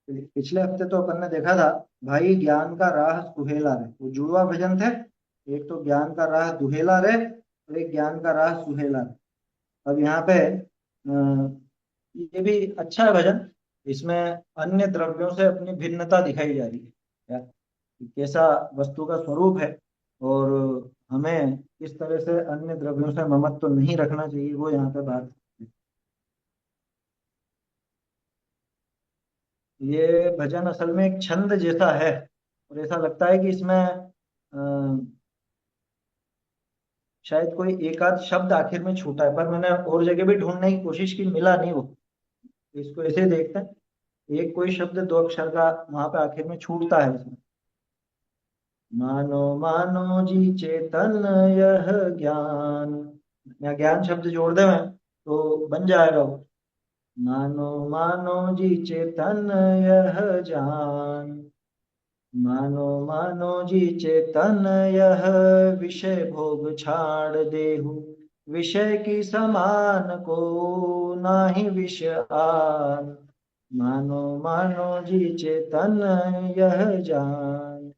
पिछले हफ्ते तो अपन ने देखा था, भाई ज्ञान का राह सुहेला रे, वो जुड़वा भजन थे। एक तो ज्ञान का राह दुहेला रे और एक ज्ञान का राह सुहेला रे। अब यहाँ पे ये भी अच्छा है भजन। इसमें अन्य द्रव्यों से अपनी भिन्नता दिखाई जा रही है क्या, कि कैसा वस्तु का स्वरूप है, और हमें किस तरह से अन्य द्रव्यों से ममत्व तो नहीं रखना चाहिए, वो यहाँ पे बात है। ये भजन असल में एक छंद जैसा है, और ऐसा लगता है कि इसमें शायद कोई एक आध शब्द आखिर में छूटा है, पर मैंने और जगह भी ढूंढने की कोशिश की, मिला नहीं वो। इसको ऐसे ही देखते हैं, एक कोई शब्द दो अक्षर का वहां पे आखिर में छूटता है इसमें। मानो मानो जी चेतन यह ज्ञान, या ज्ञान शब्द जोड़ दे मैं तो बन जाएगा वो। मानो मानो जी चेतन यह जान, मानो मानो जी चेतन यह विषय भोग छाड़ देहु, विषय की समान को नाही विष आन, मानो मानो जी चेतन यह जान।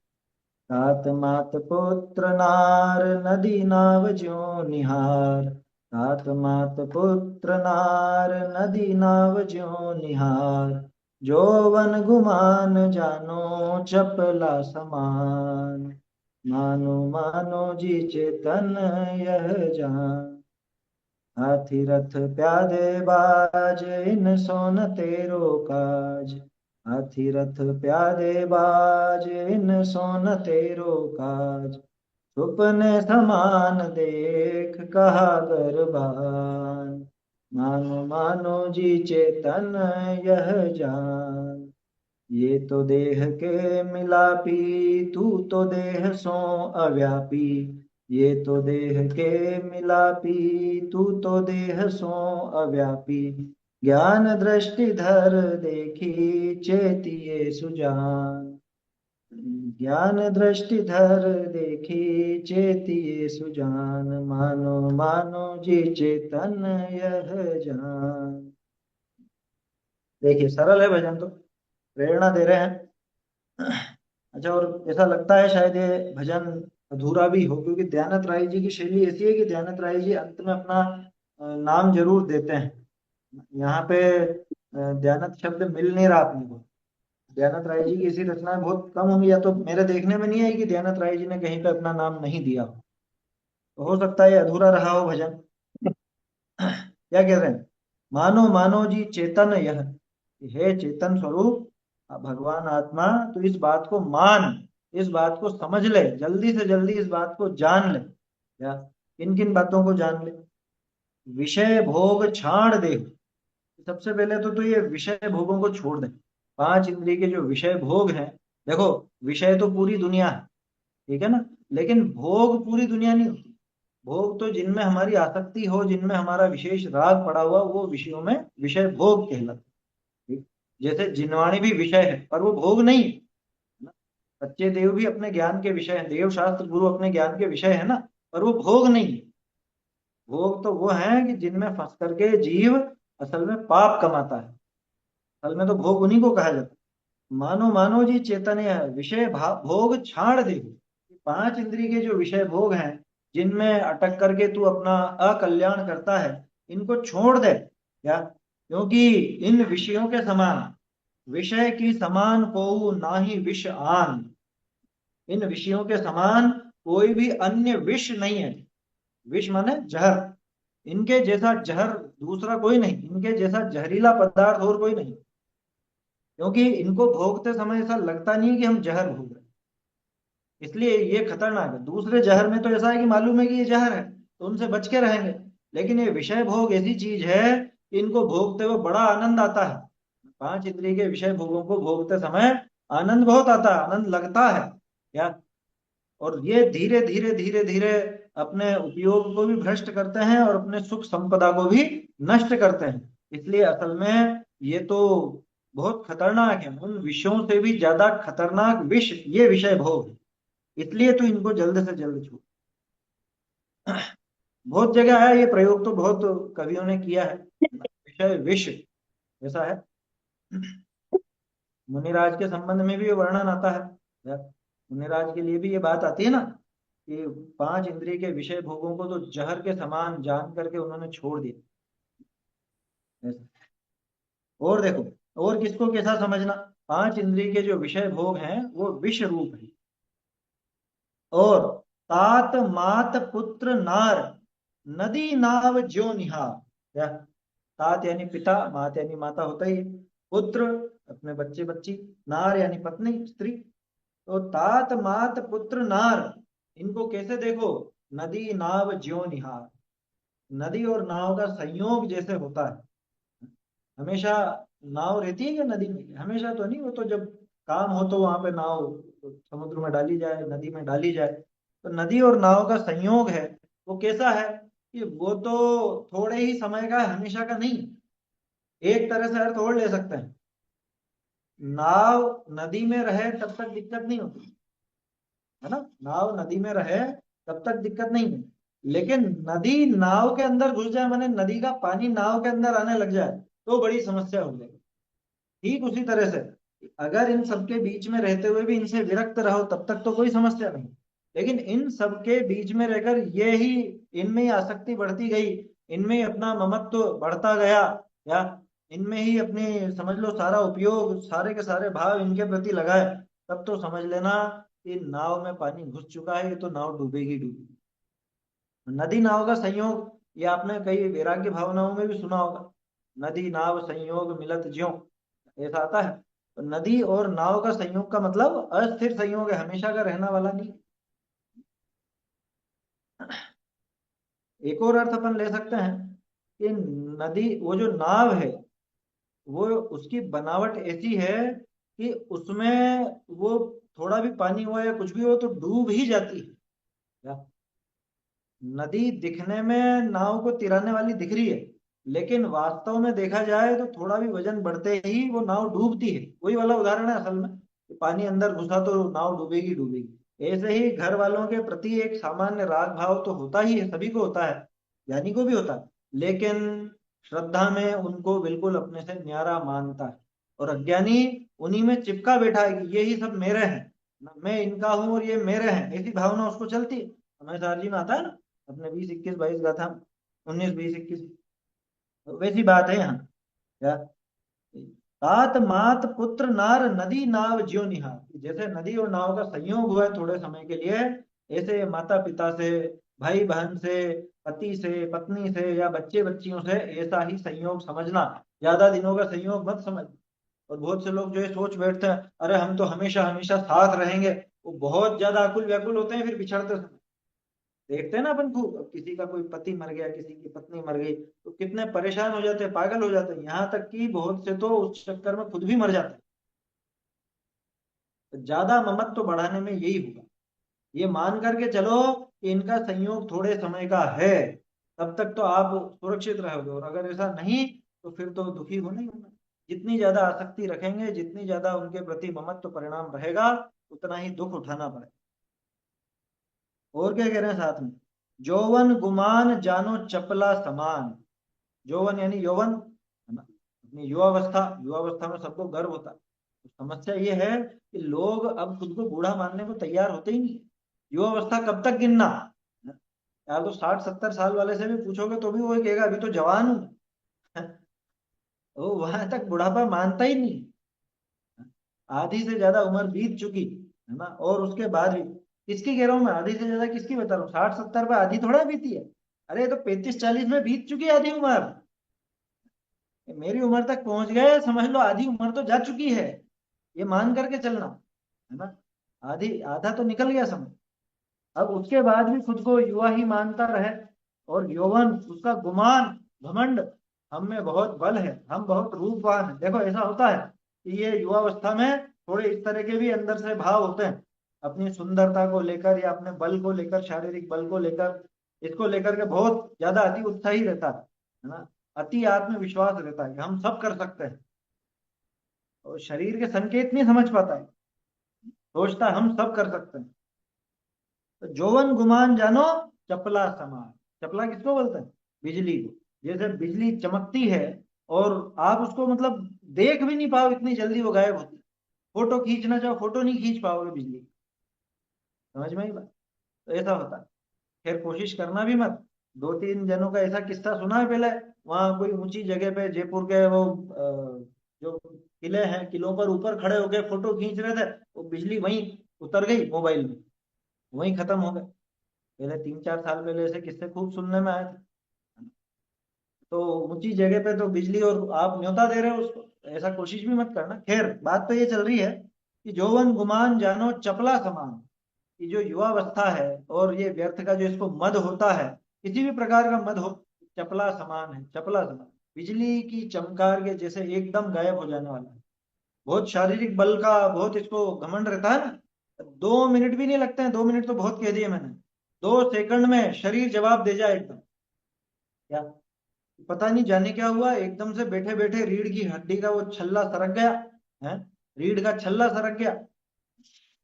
तात मात पुत्र नार नदी नाव ज्यो निहार, तात मात पुत्र नार नदी नाव ज्यो निहार, जो वन गुमान जानो चपला समान, मानो मानो जी चेतन यह जान। हाथी रथ प्यादे बाज इन सोन तेरो काज, हाथी रथ प्यादे बाज इन सोन तेरो काज, सुपने समान देख कहा गरबान, मानो मानो जी चेतन यह जान। ये तो देह के मिलापी तू तो देह सो अव्यापी, ये तो देह के मिलापी तू तो देह सो अव्यापी, ज्ञान दृष्टि धर देखी चेतिये सुजान, ज्ञान दृष्टि धर देखी चेतिये सुजान, मानो मानो जी चेतन यह जान। देखिए सरल है भजन, तो प्रेरणा दे रहे हैं। अच्छा, और ऐसा लगता है शायद ये भजन अधूरा भी हो, क्योंकि दयानंद राय जी की शैली ऐसी है कि दयानंद राय जी अंत में अपना नाम जरूर देते हैं। यहाँ पे दयानंद शब्द मिल नहीं रहा अपने को। दयानंद राय जी की ऐसी रचनाएं बहुत कम होंगी, या तो मेरे देखने में नहीं आई कि दयानंद राय जी ने कहीं पे अपना नाम नहीं दिया हो। तो हो सकता है ये अधूरा रहा हो भजन। क्या कह रहे हैं? मानो मानो जी चेतन यह, हे चेतन स्वरूप भगवान आत्मा, तो इस बात को मान, इस बात को समझ ले, जल्दी से जल्दी इस बात को जान ले। या किन किन बातों को जान ले? विषय भोग छाड़ दे। सबसे पहले तो ये विषय भोगों को छोड़ दे। पांच इंद्रिय के जो विषय भोग हैं, देखो, विषय तो पूरी दुनिया है, ठीक है ना, लेकिन भोग पूरी दुनिया नहीं होती। भोग तो जिनमें हमारी आसक्ति हो, जिनमें हमारा विशेष राग पड़ा हुआ, वो विषयों में विषय भोग कहलाते हैं। ठीक? जैसे जिनवाणी भी विषय है, पर वो भोग नहीं है ना। सच्चे देव भी अपने ज्ञान के विषय हैं, देव शास्त्र गुरु अपने ज्ञान के विषय है ना, पर वो भोग नहीं है। भोग तो वो है कि जिनमें फंस करके जीव असल में पाप कमाता है। असल में तो भोग उन्हीं को कहा जाता है। मानो मानो जी चैतन्य है, विषय भोग छाड़ दे। पांच इंद्रिय के जो विषय भोग हैं, जिनमें अटक करके तू अपना अकल्याण करता है, इनको छोड़ दे। क्या? क्योंकि इन विषयों के समान, विषय की समान को नाही विष आन, इन विषयों के समान कोई भी अन्य विष नहीं है। विष माने जहर। इनके जैसा जहर दूसरा कोई नहीं, इनके जैसा जहरीला पदार्थ और कोई नहीं। क्योंकि इनको भोगते समय ऐसा लगता नहीं है कि हम जहर भोग रहे हैं, इसलिए ये खतरनाक है। दूसरे जहर में तो ऐसा है कि मालूम है कि ये जहर है, तो उनसे बच के रहेंगे। लेकिन ये विषय भोग ऐसी चीज है कि इनको भोगते हुए बड़ा आनंद आता है। पांच इंद्रिय के विषय भोगों को भोगते समय आनंद बहुत आता है, आनंद लगता है। क्या? और ये धीरे धीरे धीरे धीरे अपने उपयोग को भी भ्रष्ट करते हैं और अपने सुख संपदा को भी नष्ट करते हैं। इसलिए असल में ये तो बहुत खतरनाक है, उन विषयों से भी ज्यादा खतरनाक विष ये विषय भोग है। इसलिए तो इनको जल्द से जल्द छू। बहुत जगह है ये प्रयोग, तो बहुत कवियों ने किया है। विषय विष ऐसा है। मुनिराज के संबंध में भी ये वर्णन आता है यार। मुनिराज के लिए भी ये बात आती है ना कि पांच इंद्रिय के विषय भोगों को तो जहर के समान जान करके उन्होंने छोड़ दिया। ऐसा। और देखो, और किसको कैसा समझना, पांच इंद्रिय के जो विषय भोग हैं वो विष रूप है। और तात मात पुत्र नार नदी नाव ज्यो निहार। क्या, तात यानी पिता, मात यानी माता होता ही है, पुत्र अपने बच्चे बच्ची, नार यानी पत्नी स्त्री। तो तात मात पुत्र नार, इनको कैसे देखो, नदी नाव ज्यो निहार, नदी और नाव का संयोग जैसे होता है। हमेशा नाव रहती है क्या नदी में, हमेशा तो नहीं, वो तो जब काम हो तो वहां पे नाव समुद्र में डाली जाए, नदी में डाली जाए। तो नदी और नाव का संयोग है, वो कैसा है कि वो तो थोड़े ही समय का है, हमेशा का नहीं। एक तरह से अर्थ और ले सकते हैं, नाव नदी में रहे तब तक दिक्कत नहीं होती है ना, नाव नदी में रहे तब तक दिक्कत नहीं है। लेकिन नदी नाव के अंदर घुस जाए, माने नदी का पानी नाव के अंदर आने लग जाए, तो बड़ी समस्या हो जाएगी। ठीक उसी तरह से अगर इन सबके बीच में रहते हुए भी इनसे विरक्त रहो तब तक तो कोई समस्या नहीं। लेकिन इन सबके बीच में रहकर ये ही, इनमें ही आसक्ति बढ़ती गई, इनमें ही अपना ममत्व बढ़ता गया, या इनमें ही अपनी समझ लो सारा उपयोग, सारे के सारे भाव इनके प्रति लगाए, तब तो समझ लेना कि नाव में पानी घुस चुका है, ये तो नाव डूबेगी डूबेगी। नदी नाव का संयोग ये आपने कई वैराग्य भावनाओं में भी सुना होगा, नदी नाव संयोग मिलत ज्यों, ऐसा आता है। तो नदी और नाव का संयोग का मतलब अस्थिर संयोग है, हमेशा का रहना वाला नहीं। एक और अर्थ अपन ले सकते हैं कि नदी, वो जो नाव है, वो उसकी बनावट ऐसी है कि उसमें वो थोड़ा भी पानी हो या कुछ भी हो तो डूब ही जाती है। क्या? नदी दिखने में नाव को तिराने वाली दिख रही है, लेकिन वास्तव में देखा जाए तो थोड़ा भी वजन बढ़ते ही वो नाव डूबती है। वही वाला उदाहरण है असल में कि पानी अंदर घुसा तो नाव डूबेगी डूबेगी। ऐसे ही घर वालों के प्रति एक सामान्य राग भाव तो होता ही है, सभी को होता है, ज्ञानी को भी होता है। लेकिन श्रद्धा में उनको बिल्कुल अपने से न्यारा मानता है, और अज्ञानी उन्हीं में चिपका बैठा है कि यही सब मेरे हैं, मैं इनका हूं और ये मेरे हैं, ऐसी भावना उसको चलती है। हमें सारजी में आता है ना, अपने 20 21 22 गाथा, 19 20 21, वैसी बात है यहाँ। क्या, तात मात पुत्र नार नदी नाव ज्यो निहार, जैसे नदी और नाव का संयोग हुआ है थोड़े समय के लिए, ऐसे माता पिता से, भाई बहन से, पति से, पत्नी से, या बच्चे बच्चियों से ऐसा ही संयोग समझना। ज्यादा दिनों का संयोग मत समझ। और बहुत से लोग जो है सोच बैठते हैं, अरे हम तो हमेशा हमेशा साथ रहेंगे, वो बहुत ज्यादा आकुल व्याकुल होते हैं फिर बिछड़ते समय। देखते हैं ना अपन को, अब किसी का कोई पति मर गया, किसी की पत्नी मर गई, तो कितने परेशान हो जाते हैं, पागल हो जाते हैं, यहाँ तक कि बहुत से तो उस चक्कर में खुद भी मर जाते हैं। तो ज्यादा ममत्व तो बढ़ाने में यही होगा, ये मान करके चलो कि इनका संयोग थोड़े समय का है, तब तक तो आप सुरक्षित रहोगे। और अगर ऐसा नहीं, तो फिर तो दुखी होना ही होना। जितनी ज्यादा आसक्ति रखेंगे, जितनी ज्यादा उनके प्रति ममत्व परिणाम रहेगा, उतना ही दुख उठाना पड़ेगा। और क्या कह रहे हैं साथ में, जौवन गुमान जानो चपला समान। यौवन यानी यौवन है ना, अपनी युवावस्था, युवावस्था में सबको गर्व होता है। तो समस्या ये है कि लोग अब खुद को बूढ़ा मानने को तैयार होते ही नहीं। युवावस्था कब तक गिनना, यार तो 60 70 साल वाले से भी पूछोगे तो भी वो कहेगा अभी तो जवान हूँ। वो वहां तक बुढ़ापा मानता ही नहीं। आधी से ज्यादा उम्र बीत चुकी है ना, और उसके बाद भी, किसकी कह रहा हूँ मैं, आधी से ज्यादा किसकी बता रहा हूँ, 60 70 पे आधी थोड़ा बीती है। अरे ये तो 35 40 में बीत चुकी है आधी उम्र। मेरी उम्र तक पहुंच गए, समझ लो आधी उम्र तो जा चुकी है, ये मान करके चलना है ना। आधी आधा तो निकल गया समय। अब उसके बाद भी खुद को युवा ही मानता रहे, और यौवन उसका गुमान, घमंड, हम में बहुत बल है, हम बहुत रूपवान है। देखो ऐसा होता है कि ये युवावस्था में थोड़े इस तरह के भी अंदर से भाव होते हैं, अपनी सुंदरता को लेकर या अपने बल को लेकर, शारीरिक बल को लेकर, इसको लेकर के बहुत ज्यादा अति उत्साही रहता है ना, अति आत्मविश्वास रहता है कि हम सब कर सकते हैं। और शरीर के संकेत नहीं समझ पाता है, सोचता है हम सब कर सकते हैं। तो जोवन गुमान जानो चपला समान। चपला किसको बोलते हैं, बिजली को। जैसे बिजली चमकती है और आप उसको मतलब देख भी नहीं पाओ, इतनी जल्दी वो गायब होती है। फोटो खींचना चाहो फोटो नहीं खींच पाओगे बिजली। समझ में ही बात। तो ऐसा होता है। खैर कोशिश करना भी मत। दो तीन जनों का ऐसा किस्सा सुना है पहले। वहां कोई ऊंची जगह पे जयपुर के वो जो किले हैं, किलों पर ऊपर खड़े होके फोटो खींच रहे थे, वो बिजली वहीं उतर गई मोबाइल में, वहीं खत्म हो गए। पहले 3 4 साल पहले ऐसे किस्से खूब सुनने में आए थे। तो ऊंची जगह पे तो बिजली और आप न्योता दे रहे हो उसको, ऐसा कोशिश भी मत करना। खैर बात तो ये चल रही है कि जौवन गुमान जानो चपला समान, कि जो युवावस्था है और ये व्यर्थ का जो इसको मद होता है, किसी भी प्रकार का मद हो, चपला समान है, चपला समान, बिजली की चमकार के जैसे एकदम गायब हो जाने वाला है। बहुत शारीरिक बल का बहुत इसको घमंड रहता है ना। 2 मिनट भी नहीं लगते हैं, 2 मिनट तो बहुत कह दिए मैंने। 2 सेकंड में शरीर जवाब दे जाए एकदम। क्या पता नहीं जाने क्या हुआ, एकदम से बैठे बैठे रीढ़ की हड्डी का वो छल्ला सरक गया है, रीढ़ का छल्ला सरक गया,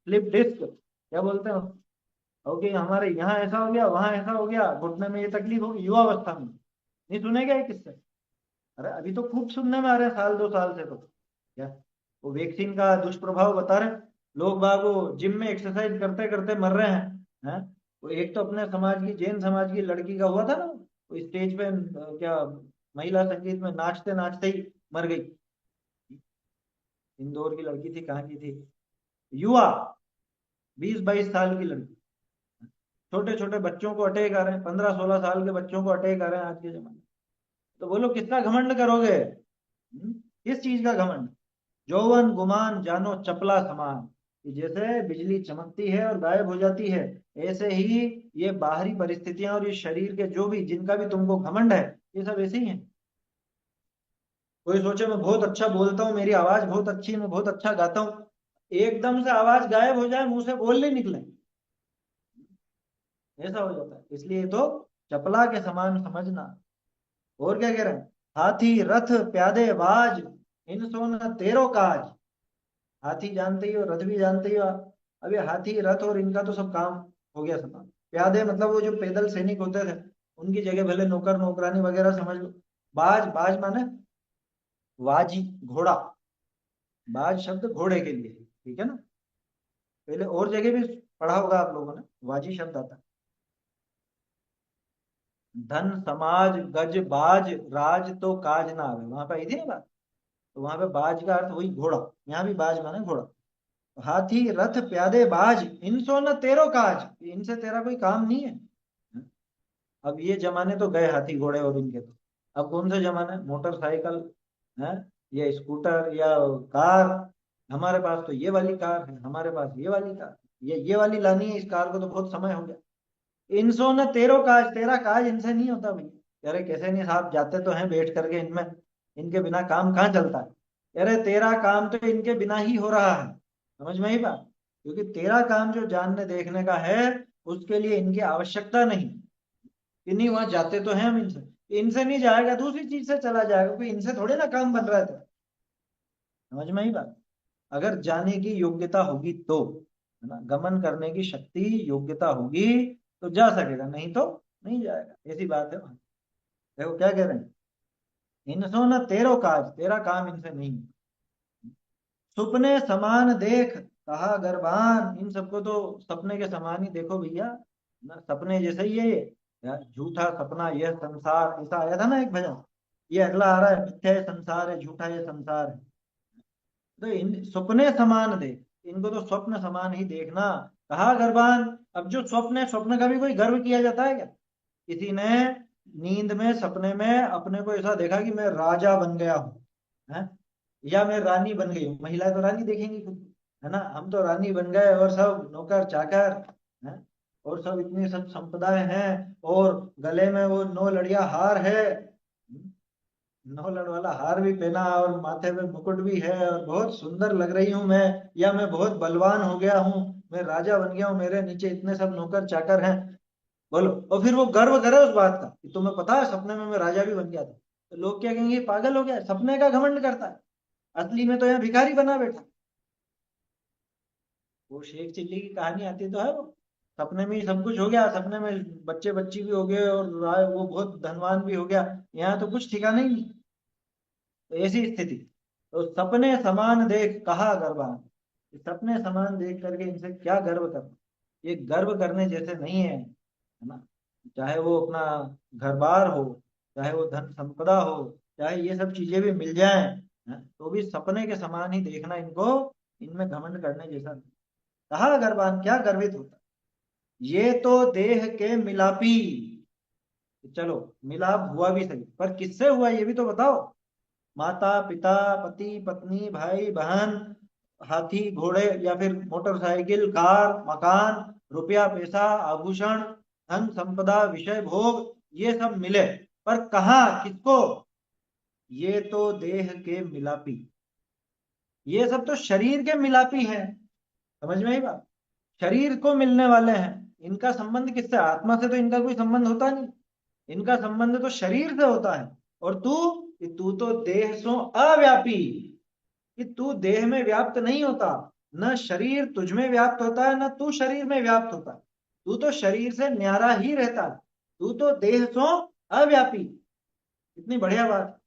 स्लिप डिस्क क्या बोलते हैं। ओके हमारे यहाँ ऐसा हो गया, वहां ऐसा हो गया, घुटने में ये तकलीफ होगी युवावस्था में। नहीं सुने क्या ये किससे? अरे अभी तो खूब सुनने में आ रहे हैं, साल 2 साल से तो। क्या वो वैक्सीन का दुष्प्रभाव बता रहे हैं। लोग बाग वो जिम में एक्सरसाइज करते करते मर रहे हैं। वो एक तो अपने समाज की, जैन समाज की लड़की का हुआ था ना, वो स्टेज पे क्या महिला संगीत में नाचते नाचते ही मर गई। इंदौर की लड़की थी, कहाँ की थी, युवा, 20 22 साल की लड़की। छोटे छोटे बच्चों को अटैक आ रहे हैं, 15 16 साल के बच्चों को अटैक आ रहे हैं आज के जमाने में। तो बोलो किसका घमंड करोगे? किस चीज का घमंड? जौवन गुमान जानो चपला समान, कि जैसे बिजली चमकती है और गायब हो जाती है, ऐसे ही ये बाहरी परिस्थितियां और ये शरीर के जो भी जिनका भी तुमको घमंड है, ये सब ऐसे ही है। कोई सोचे मैं बहुत अच्छा बोलता हूँ, मेरी आवाज बहुत अच्छी है, मैं बहुत अच्छा गाता हूँ, एकदम से आवाज गायब हो जाए, मुंह से बोल नहीं निकले, ऐसा हो जाता है। इसलिए तो चपला के समान समझना। और क्या कह रहे हैं? हाथी रथ प्यादे बाज, इन सो न तेरो काज। हाथी जानते ही हो, रथ भी जानते ही हो आप। अब ये हाथी रथ और इनका तो सब काम हो गया समाप्त। प्यादे मतलब वो जो पैदल सैनिक होते थे, उनकी जगह भले नौकर नौकरानी वगैरह समझ लो। बाज, बाज माने वाजी, घोड़ा। बाज शब्द घोड़े के लिए है, ठीक है ना। पहले और जगह भी पढ़ा होगा आप लोगों ने, वाजी शब्द आता है। धन समाज गज बाज, राज तो काज ना आवे, वहां पे आई थी ना बात। तो वहां पे बाज का अर्थ वही घोड़ा, यहाँ भी बाज माने घोड़ा। हाथी रथ प्यादे बाज, इनसो न तेरो काज, इनसे तेरा कोई काम नहीं है। अब ये जमाने तो गए हाथी घोड़े और इनके तो। अब कौन से जमाने, मोटरसाइकिल है, या स्कूटर या कार। हमारे पास तो ये वाली कार है, हमारे पास ये वाली कार, ये वाली लानी है, इस कार को तो बहुत समय हो गया। इनसो न तेरो काज, तेरा काज इनसे नहीं होता भैया। अरे कैसे नहीं साहब, जाते तो हैं बैठ करके इनमें, इनके बिना काम कहाँ चलता है। अरे तेरा काम तो इनके बिना ही हो रहा है। समझ में ही बात। क्योंकि तेरा काम जो जानने देखने का है, उसके लिए इनकी आवश्यकता नहीं। इन्हीं वहां जाते तो हैं हम इनसे, इनसे नहीं जाएगा दूसरी चीज से चला जाएगा, क्योंकि इनसे थोड़े ना काम बन रहा है। तो समझ में ही बात। अगर जाने की योग्यता होगी तो, है ना, गमन करने की शक्ति योग्यता होगी तो जा सकेगा, नहीं तो नहीं जाएगा, ऐसी बात है वहां। देखो क्या कह रहे हैं, इनसो न तेरो काज, तेरा काम इनसे नहीं। सुपने समान देख कहा गरबान, इन सबको तो सपने के समान ही देखो भैया, ना सपने जैसे ही है ये। यार झूठा सपना यह संसार, ऐसा आया था ना एक भजन। ये अगला आ रहा है, मिथ्या ये संसार है, झूठा ये संसार है। तो इन सपने समान देख, इनको तो स्वप्न समान ही देखना। कहा गरबान, अब जो स्वप्न है, स्वप्न का भी कोई गर्व किया जाता है क्या? किसी ने नींद में सपने में अपने को ऐसा देखा कि मैं राजा बन गया हूँ, है, या मैं रानी बन गई हूँ। महिलाएं तो रानी देखेंगी खुद, है ना, हम तो रानी बन गए और सब नौकर चाकर, है, और सब इतनी सब संपदाएं हैं, और गले में वो 9 लड़िया हार है, 9 लड़ वाला हार भी पहना, और माथे पे मुकुट भी है, और बहुत सुंदर लग रही हूँ मैं, या मैं बहुत बलवान हो गया हूँ, मैं राजा बन गया हूँ, मेरे नीचे इतने सब नौकर चाकर हैं। बोलो, और फिर वो गर्व करे उस बात का कि तुम्हें पता है सपने में मैं राजा भी बन गया था। तो लोग क्या कहेंगे, "ये पागल हो गया है, सपने का घमंड करता है, असली में तो यहाँ भिखारी बना बैठा"। वो शेख चिल्ली की कहानी आती तो है वो, सपने में ही सब कुछ हो गया, सपने में बच्चे बच्ची भी हो गए और वो बहुत धनवान भी हो गया, यहाँ तो कुछ ठिकाना ही नहीं। तो ऐसी स्थिति, तो सपने समान देख कहा गरबान, सपने समान देख करके इनसे क्या गर्व करना, ये गर्व करने जैसे नहीं है ना। चाहे वो अपना घर बार हो, चाहे वो धन संपदा हो, चाहे ये सब चीजें भी मिल जाएं, तो भी सपने के समान ही देखना इनको, इनमें घमंड करने जैसा नहीं। कहा गर्वान, क्या गर्वित होता, ये तो देह के मिलापी। चलो, मिलाप हुआ भी सही, पर किससे हुआ ये भी तो बताओ। माता पिता, पति पत्नी, भाई बहन, हाथी घोड़े या फिर मोटरसाइकिल, कार, मकान, रुपया पैसा, आभूषण, धन संपदा, विषय भोग, ये सब मिले, पर कहा किसको, ये तो देह के मिलापी। ये सब तो शरीर के मिलापी है, समझ में आई बात। शरीर को मिलने वाले हैं, इनका संबंध किससे, आत्मा से तो इनका कोई संबंध होता नहीं, इनका संबंध तो शरीर से होता है। और तू, कि तू तो देह सो अव्यापी, कि तू देह में व्याप्त नहीं होता, न शरीर तुझ में व्याप्त होता है, न तू शरीर में व्याप्त होता है, तू तो शरीर से न्यारा ही रहता है, तू तो देह सो अव्यापी। इतनी बढ़िया बात,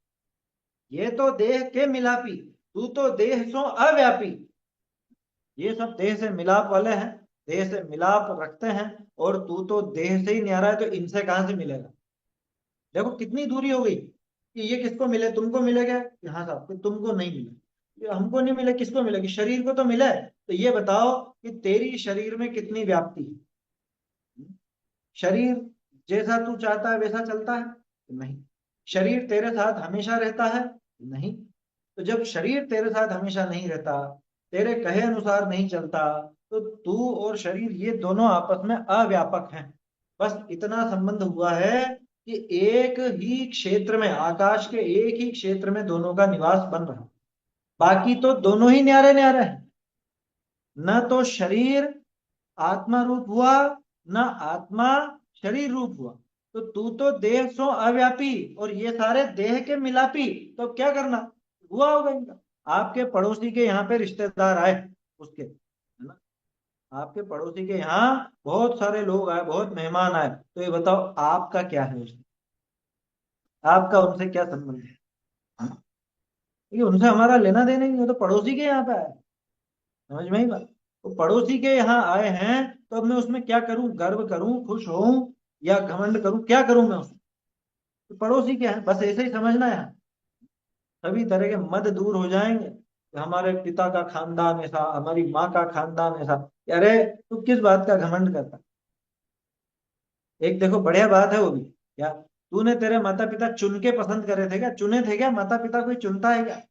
ये तो देह के मिलापी, तू तो देह सो अव्यापी। ये सब देह से मिलाप वाले हैं, देह से मिलाप रखते हैं, और तू तो देह से ही न्यारा है, तो इनसे कहां से मिलेगा। देखो कितनी दूरी हो गई, कि ये किसको मिले, तुमको मिलेगा, कि हाँ साहब, कि तुमको नहीं मिले, ये हमको नहीं मिले, किसको मिलेगी, शरीर को तो मिले। तो ये बताओ कि तेरी शरीर में कितनी व्याप्ति है। शरीर जैसा तू चाहता है वैसा चलता है, नहीं। शरीर तेरे साथ हमेशा रहता है, नहीं। तो जब शरीर तेरे साथ हमेशा नहीं रहता, तेरे कहे अनुसार नहीं चलता, तो तू और शरीर ये दोनों आपस में अव्यापक हैं। बस इतना संबंध हुआ है कि एक ही क्षेत्र में, आकाश के एक ही क्षेत्र में दोनों का निवास बन रहा, बाकी तो दोनों ही न्यारे न्यारे हैं। न तो शरीर आत्मा रूप हुआ, न आत्मा शरीर रूप हुआ, तो तू तो देह सो अव्यापी, और ये सारे देह के मिलापी। तो क्या करना हुआ होगा इनका। आपके पड़ोसी के यहाँ पे रिश्तेदार आए, उसके, है ना, आपके पड़ोसी के यहाँ बहुत सारे लोग आए, बहुत मेहमान आए, तो ये बताओ आपका क्या है उसमें, आपका उनसे क्या संबंध है। हाँ? ये उनसे हमारा लेना देना ही नहीं, वो तो पड़ोसी के यहाँ पे आए, समझ में ही बात। तो पड़ोसी के यहाँ आए हैं, तो अब मैं उसमें क्या करूं, गर्व करूं, खुश होऊं, या घमंड करूं, क्या करूं मैं उसमें। तो पड़ोसी के हैं, बस ऐसे ही समझना है। सभी तरह के मद दूर हो जाएंगे, कि हमारे पिता का खानदान ऐसा, हमारी माँ का खानदान ऐसा। अरे तू किस बात का घमंड करता। एक देखो बढ़िया बात है वो भी, क्या तूने, तेरे माता पिता चुन के पसंद करे थे क्या, चुने थे क्या, माता पिता कोई चुनता है क्या।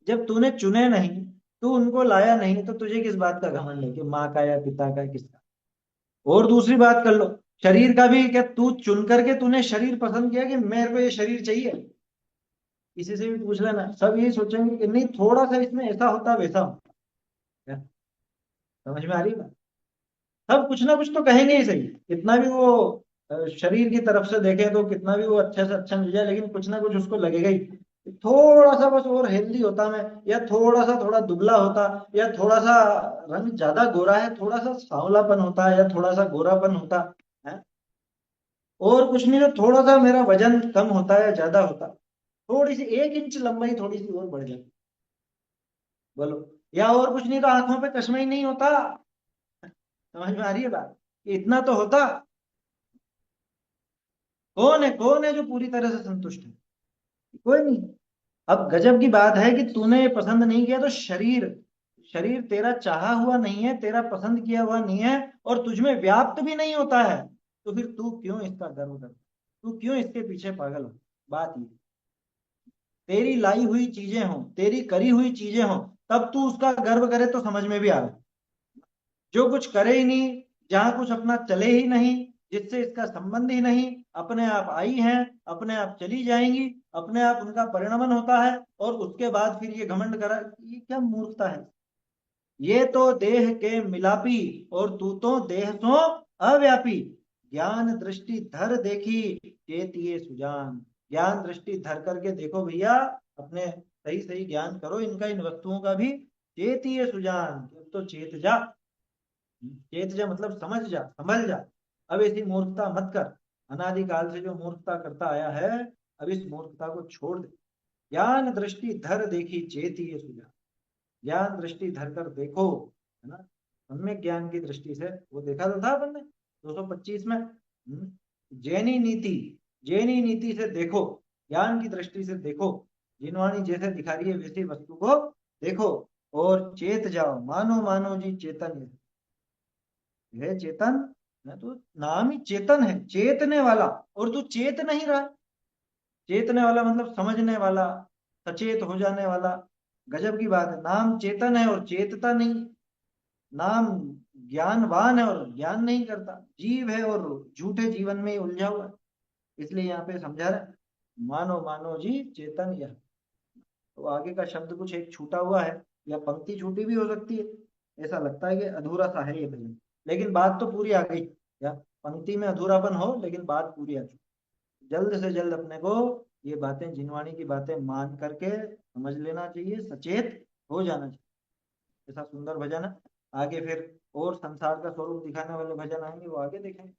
जब तूने चुने नहीं, तू उनको लाया नहीं, तो तुझे किस बात का घमंड है कि माँ का या पिता का, किसका। और दूसरी बात कर लो, शरीर का भी, क्या तू चुन करके तूने शरीर पसंद किया कि मेरे को ये शरीर चाहिए। किसी से भी पूछ लेना, सब यही सोचेंगे कि नहीं, थोड़ा सा इसमें ऐसा होता वैसा होता। क्या समझ में आ रही बात। सब कुछ ना कुछ तो कहेंगे ही सही, कितना भी वो शरीर की तरफ से देखे तो कितना भी वो अच्छे से अच्छा मिल जाए, लेकिन कुछ ना कुछ उसको लगेगा ही। थोड़ा सा बस और हेल्दी होता मैं, या थोड़ा सा थोड़ा दुबला होता, या थोड़ा सा रंग ज्यादा गोरा है, थोड़ा सा सांवलापन होता है, या थोड़ा सा गोरापन होता है, और कुछ नहीं, तो थोड़ा सा मेरा वजन कम होता है या ज्यादा होता, थोड़ी सी 1 इंच लंबाई थोड़ी सी और बढ़ जाती, बोलो। या और कुछ नहीं, तो आंखों पे चश्मा ही नहीं होता। समझ में आ रही है बात, कि इतना तो होता। कौन है जो पूरी तरह से संतुष्ट है, कोई नहीं। अब गजब की बात है कि तूने ये पसंद नहीं किया, तो शरीर, शरीर तेरा चाहा हुआ नहीं है, तेरा पसंद किया हुआ नहीं है, और तुझ में व्याप्त भी नहीं होता है, तो फिर तू क्यों इसका गर्व कर, तू क्यों इसके पीछे पागल हो। बात ये, तेरी लाई हुई चीजें हो, तेरी करी हुई चीजें हो, तब तू उसका गर्व करे तो समझ में भी आ रहा। जो कुछ करे ही नहीं, जहां कुछ अपना चले ही नहीं, जिससे इसका संबंध ही नहीं, अपने आप आई हैं, अपने आप चली जाएंगी, अपने आप उनका परिणमन होता है, और उसके बाद फिर ये घमंड करा, ये क्या मूर्खता है। ये तो देह के मिलापी, और तू तो देह सो अव्यापी। ज्ञान दृष्टि धर देखी, चेतिए सुजान। ज्ञान दृष्टि धर करके देखो भैया, अपने सही सही ज्ञान करो इनका, इन वस्तुओं का भी। चेतिए सुजान, तो चेत जा, चेत जा मतलब समझ जा, संभल जा। अब ऐसी मूर्खता मत कर, अनादिकाल से जो मूर्खता करता आया है, अब इस मूर्खता को छोड़ दे। ज्ञान दृष्टि धर देखी, चेतिए सुजान। ज्ञान दृष्टि धरकर देखो, है ना, सम्यक ज्ञान की दृष्टि से, वो देखा तो था अपन ने 225 में। जैनी नीति, जैनी नीति से देखो, ज्ञान की दृष्टि से देखो, जिनवाणी जैसे दिखा रही है वैसी वस्तु को देखो, और चेत जाओ, मानो मानो जी चेतन है चेतन, है तो नाम ही चेतन है, चेतने वाला, और तू चेत नहीं रहा। चेतने वाला मतलब समझने वाला, सचेत हो जाने वाला। गजब की बात है, नाम चेतन है और चेतता नहीं, नाम ज्ञानवान है और ज्ञान नहीं करता, जीव है और झूठे जीवन में ही उलझा हुआ है। इसलिए यहाँ पे समझा रहा है, मानो मानो जी चेतन यह। तो आगे का शब्द कुछ एक छूटा हुआ है, या पंक्ति छूटी भी हो सकती है, ऐसा लगता है कि अधूरा सा है ये भजन, लेकिन बात तो पूरी आ गई। या पंक्ति में अधूरापन हो लेकिन बात पूरी आ चुकी। जल्द से जल्द अपने को ये बातें, जिनवाणी की बातें मान करके समझ लेना चाहिए, सचेत हो जाना चाहिए। ऐसा सुंदर भजन है। आगे फिर और संसार का स्वरूप दिखाने वाले भजन आएंगे, वो आगे देखेंगे।